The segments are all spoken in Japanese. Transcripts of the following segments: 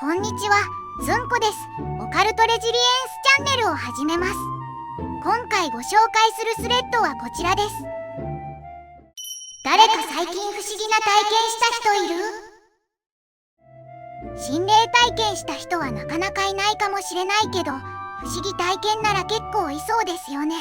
こんにちは、ずんこです。オカルトレジリエンスチャンネルを始めます。今回ご紹介するスレッドはこちらです。誰か最近不思議な体験した人いる？心霊体験した人はなかなかいないかもしれないけど、不思議体験なら結構いそうですよね。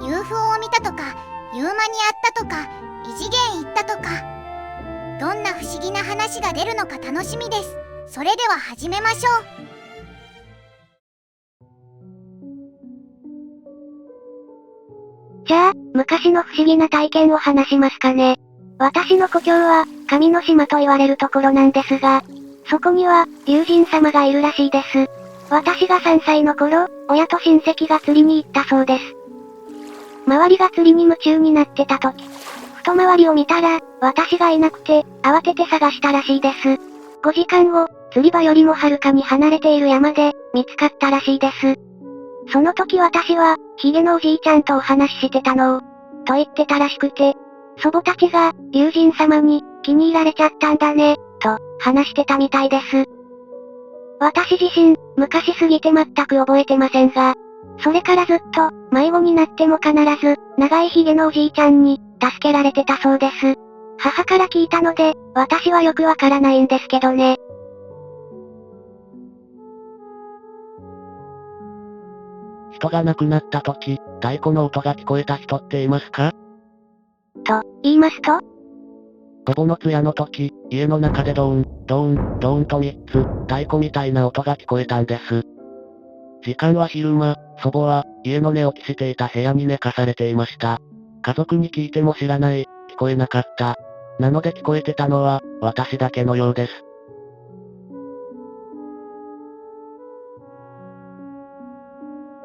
UFO を見たとか、ユーマに会ったとか、異次元行ったとか、どんな不思議な話が出るのか楽しみです。それでは始めましょう。じゃあ、昔の不思議な体験を話しますかね。私の故郷は、神の島と言われるところなんですが、そこには、龍神様がいるらしいです。私が3歳の頃、親と親戚が釣りに行ったそうです。周りが釣りに夢中になってた時、ふと周りを見たら、私がいなくて、慌てて探したらしいです。5時間後、釣り場よりもはるかに離れている山で、見つかったらしいです。その時私は、ヒゲのおじいちゃんとお話ししてたのを、と言ってたらしくて、祖母たちが、龍神様に、気に入られちゃったんだね、と、話してたみたいです。私自身、昔すぎて全く覚えてませんが、それからずっと、迷子になっても必ず、長いヒゲのおじいちゃんに、助けられてたそうです。母から聞いたので、私はよくわからないんですけどね。人が亡くなった時、太鼓の音が聞こえた人っていますか？と、言いますと？祖母の通夜の時、家の中でドーン、ドーン、ドーンと3つ、太鼓みたいな音が聞こえたんです。時間は昼間、祖母は、家の寝起きしていた部屋に寝かされていました。家族に聞いても知らない、聞こえなかった。なので聞こえてたのは、私だけのようです。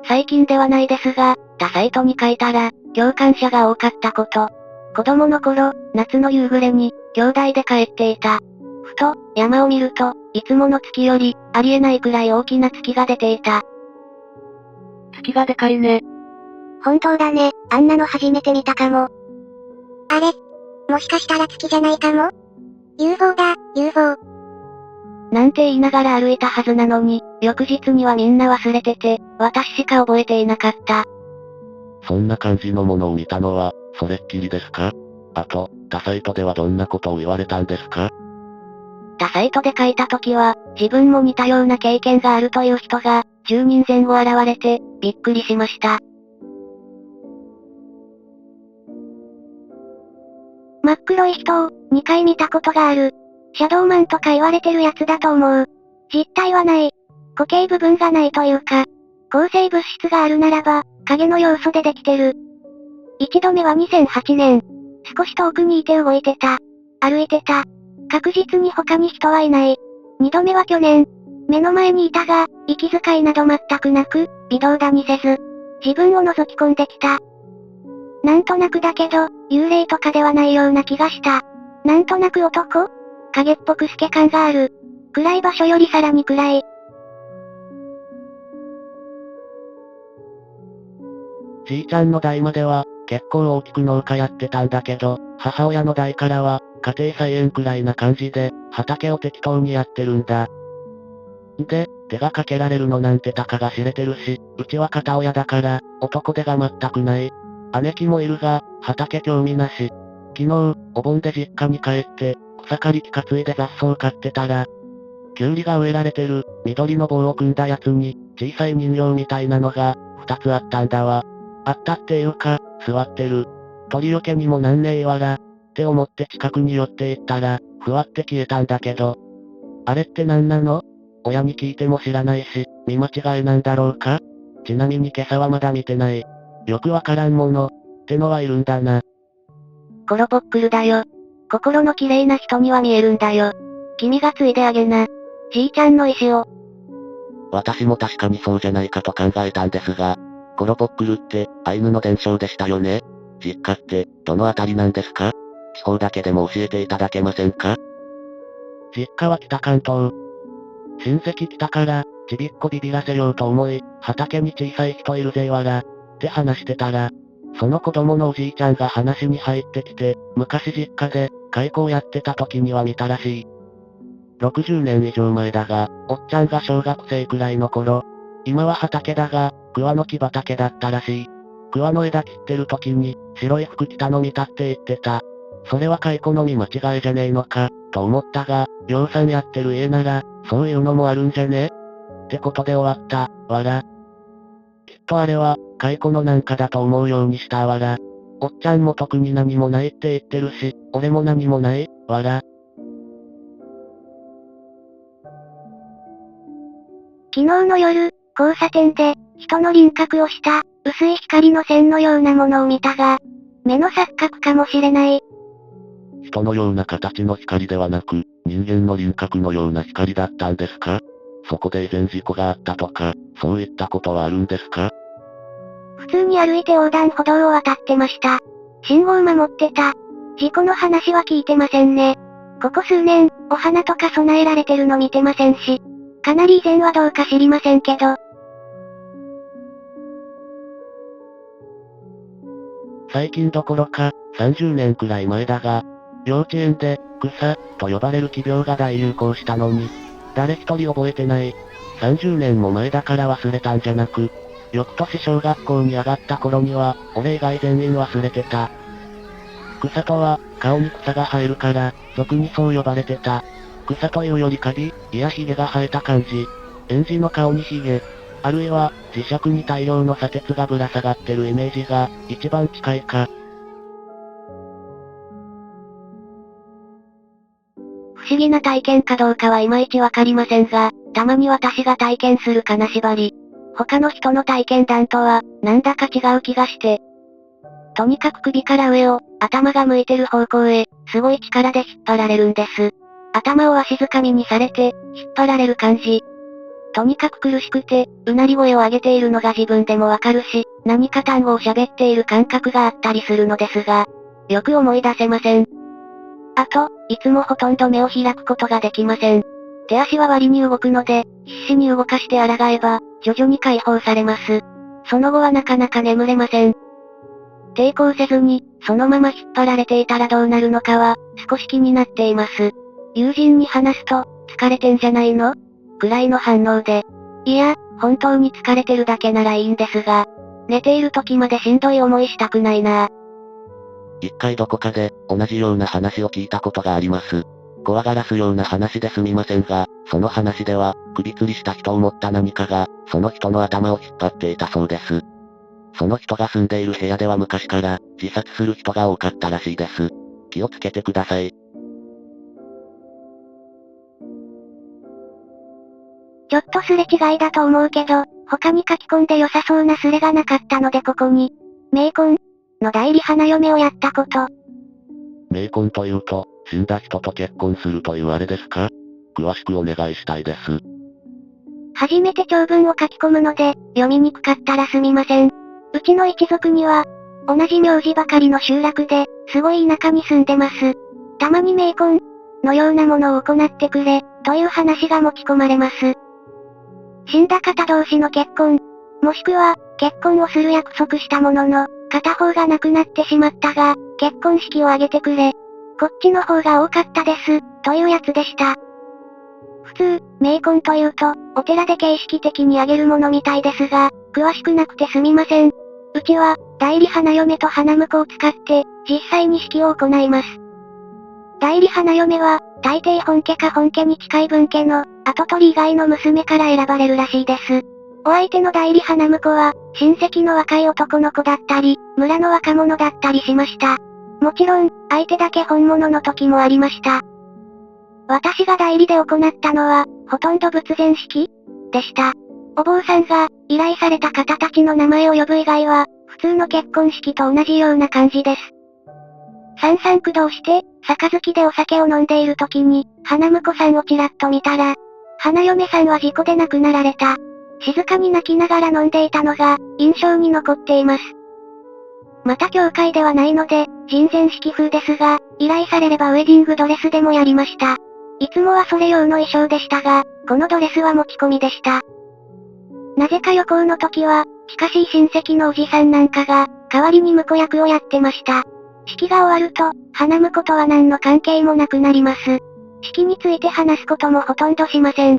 最近ではないですが、他サイトに書いたら、共感者が多かったこと。子供の頃、夏の夕暮れに、兄弟で帰っていた。ふと、山を見ると、いつもの月より、ありえないくらい大きな月が出ていた。月がでかいね。本当だね、あんなの初めて見たかも。あれ、もしかしたら月じゃないかも？ UFO だ、UFO。なんて言いながら歩いたはずなのに、翌日にはみんな忘れてて、私しか覚えていなかった。そんな感じのものを見たのは、それっきりですか？あと、他サイトではどんなことを言われたんですか？他サイトで書いた時は、自分も似たような経験があるという人が、10人前後現れて、びっくりしました。真っ黒い人を、2回見たことがある。シャドーマンとか言われてるやつだと思う。実体はない。固形部分がないというか、抗生物質があるならば、影の要素でできてる。一度目は2008年。少し遠くにいて動いてた。歩いてた。確実に他に人はいない。二度目は去年。目の前にいたが、息遣いなど全くなく、微動だにせず、自分を覗き込んできた。なんとなくだけど、幽霊とかではないような気がした。なんとなく男？影っぽく透け感がある。暗い場所よりさらに暗い。じいちゃんの代までは、結構大きく農家やってたんだけど、母親の代からは、家庭菜園くらいな感じで、畑を適当にやってるんだ。で、手がかけられるのなんてたかが知れてるし、うちは片親だから、男手が全くない。姉貴もいるが、畑興味なし。昨日、お盆で実家に帰って、草刈り機担いで雑草買ってたら、キュウリが植えられてる、緑の棒を組んだやつに、小さい人形みたいなのが、2つあったんだわ。あったっていうか、座ってる。鳥よけにもなんねえわら、って思って近くに寄っていったら、ふわって消えたんだけど。あれって何なの？親に聞いても知らないし、見間違いなんだろうか？ちなみに今朝はまだ見てない。よくわからんもの、ってのはいるんだな。コロポックルだよ。心の綺麗な人には見えるんだよ。君が継いであげな。じいちゃんの意志を。私も確かにそうじゃないかと考えたんですが、コロポックルって、アイヌの伝承でしたよね。実家って、どのあたりなんですか？地方だけでも教えていただけませんか？実家は北関東。親戚来たから、ちびっこビビらせようと思い、畑に小さい人いるぜわら、って話してたら、その子供のおじいちゃんが話に入ってきて、昔実家で、蚕をやってた時には見たらしい。60年以上前だが、おっちゃんが小学生くらいの頃。今は畑だが、桑の木畑だったらしい。桑の枝切ってる時に、白い服着たの見たって言ってた。それは蚕の見間違いじゃねえのか、と思ったが、養蚕やってる家なら、そういうのもあるんじゃねってことで終わった、わら。きっとあれは、蚕のなんかだと思うようにしたわら。おっちゃんも特に何もないって言ってるし、俺も何もない、わら。昨日の夜、交差点で、人の輪郭をした、薄い光の線のようなものを見たが、目の錯覚かもしれない。人のような形の光ではなく、人間の輪郭のような光だったんですか？そこで以前事故があったとか、そういったことはあるんですか？普通に歩いて横断歩道を渡ってました。信号守ってた。事故の話は聞いてませんね。ここ数年、お花とか備えられてるの見てませんし、かなり以前はどうか知りませんけど。最近どころか、30年くらい前だが、幼稚園で、草、と呼ばれる奇病が大流行したのに、誰一人覚えてない。30年も前だから忘れたんじゃなく、翌年小学校に上がった頃には、俺以外全員忘れてた。草とは、顔に草が生えるから、俗にそう呼ばれてた。草というよりカビ、いやヒゲが生えた感じ。園児の顔にヒゲ。あるいは、磁石に大量の砂鉄がぶら下がってるイメージが、一番近いか。不思議な体験かどうかはいまいちわかりませんが、たまに私が体験する金縛り。他の人の体験談とは、なんだか違う気がして。とにかく首から上を、頭が向いてる方向へ、すごい力で引っ張られるんです。頭をわしづかみにされて、引っ張られる感じ。とにかく苦しくて、うなり声を上げているのが自分でもわかるし、何か単語を喋っている感覚があったりするのですが、よく思い出せません。あと、いつもほとんど目を開くことができません。手足は割に動くので、必死に動かして抗えば、徐々に解放されます。その後はなかなか眠れません。抵抗せずに、そのまま引っ張られていたらどうなるのかは、少し気になっています。友人に話すと、疲れてんじゃないの？くらいの反応で。いや、本当に疲れてるだけならいいんですが、寝ている時までしんどい思いしたくないなぁ。一回どこかで、同じような話を聞いたことがあります。怖がらすような話ですみませんが、その話では、首吊りした人を持った何かが、その人の頭を引っ張っていたそうです。その人が住んでいる部屋では昔から、自殺する人が多かったらしいです。気をつけてください。ちょっとすれ違いだと思うけど、他に書き込んで良さそうなスレがなかったのでここに、冥婚の代理花嫁をやったこと。冥婚というと、死んだ人と結婚するというあれですか？詳しくお願いしたいです。初めて長文を書き込むので、読みにくかったらすみません。うちの一族には、同じ名字ばかりの集落で、すごい田舎に住んでます。たまに冥婚のようなものを行ってくれ、という話が持ち込まれます。死んだ方同士の結婚、もしくは、結婚をする約束したものの、片方が亡くなってしまったが、結婚式を挙げてくれ。こっちの方が多かったです、というやつでした。普通、冥婚というと、お寺で形式的に挙げるものみたいですが、詳しくなくてすみません。うちは、代理花嫁と花婿を使って、実際に式を行います。代理花嫁は、大抵本家か本家に近い分家の、跡取り以外の娘から選ばれるらしいです。お相手の代理花婿は、親戚の若い男の子だったり、村の若者だったりしました。もちろん、相手だけ本物の時もありました。私が代理で行ったのは、ほとんど仏前式でした。お坊さんが、依頼された方たちの名前を呼ぶ以外は、普通の結婚式と同じような感じです。三々駆動して、杯でお酒を飲んでいる時に、花婿さんをちらっと見たら、花嫁さんは事故で亡くなられた。静かに泣きながら飲んでいたのが、印象に残っています。また教会ではないので、人前式風ですが、依頼されればウェディングドレスでもやりました。いつもはそれ用の衣装でしたが、このドレスは持ち込みでした。なぜか旅行の時は、近しい親戚のおじさんなんかが、代わりに婿役をやってました。式が終わると、花婿とは何の関係もなくなります。式について話すこともほとんどしません。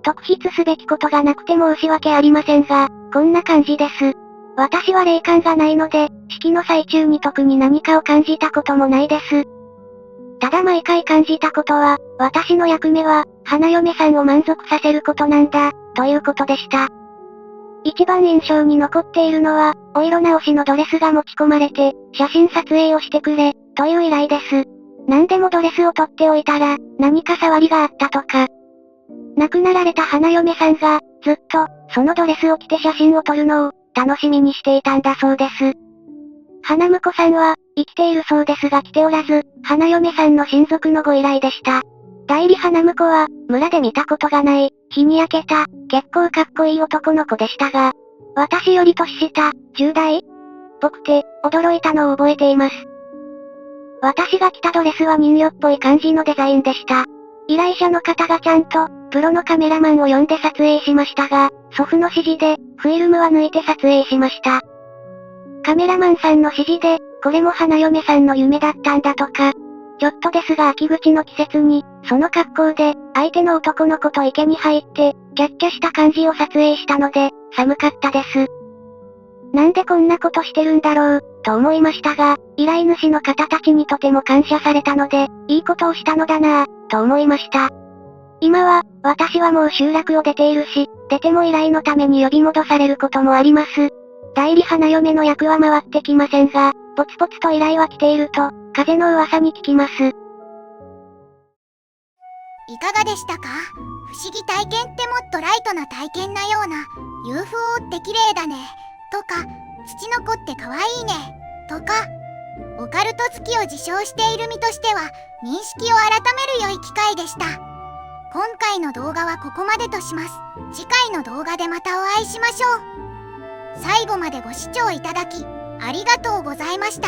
特筆すべきことがなくて申し訳ありませんが、こんな感じです。私は霊感がないので、式の最中に特に何かを感じたこともないです。ただ毎回感じたことは、私の役目は、花嫁さんを満足させることなんだ、ということでした。一番印象に残っているのは、お色直しのドレスが持ち込まれて、写真撮影をしてくれ、という依頼です。何でもドレスを取っておいたら、何か触りがあったとか。亡くなられた花嫁さんが、ずっと、そのドレスを着て写真を撮るのを、楽しみにしていたんだそうです。花婿さんは、生きているそうですが来ておらず、花嫁さんの親族のご依頼でした。代理花婿は、村で見たことがない、日に焼けた、結構かっこいい男の子でしたが、私より年下、10代ぽくて、驚いたのを覚えています。私が着たドレスは人魚っぽい感じのデザインでした。依頼者の方がちゃんと、プロのカメラマンを呼んで撮影しましたが、祖父の指示で、フィルムは抜いて撮影しました。カメラマンさんの指示で、これも花嫁さんの夢だったんだとか。ちょっとですが秋口の季節に、その格好で、相手の男の子と池に入って、キャッキャした感じを撮影したので、寒かったです。なんでこんなことしてるんだろう、と思いましたが、依頼主の方たちにとても感謝されたので、いいことをしたのだなぁ、と思いました。今は、私はもう集落を出ているし、出ても依頼のために呼び戻されることもあります。代理花嫁の役は回ってきませんが、ポツポツと依頼は来ていると、風の噂に聞きます。いかがでしたか？不思議体験ってもっとライトな体験なような、 UFO って綺麗だね、とか、土の子って可愛いね、とか、オカルト好きを自称している身としては、認識を改める良い機会でした。今回の動画はここまでとします。次回の動画でまたお会いしましょう。最後までご視聴いただき、ありがとうございました。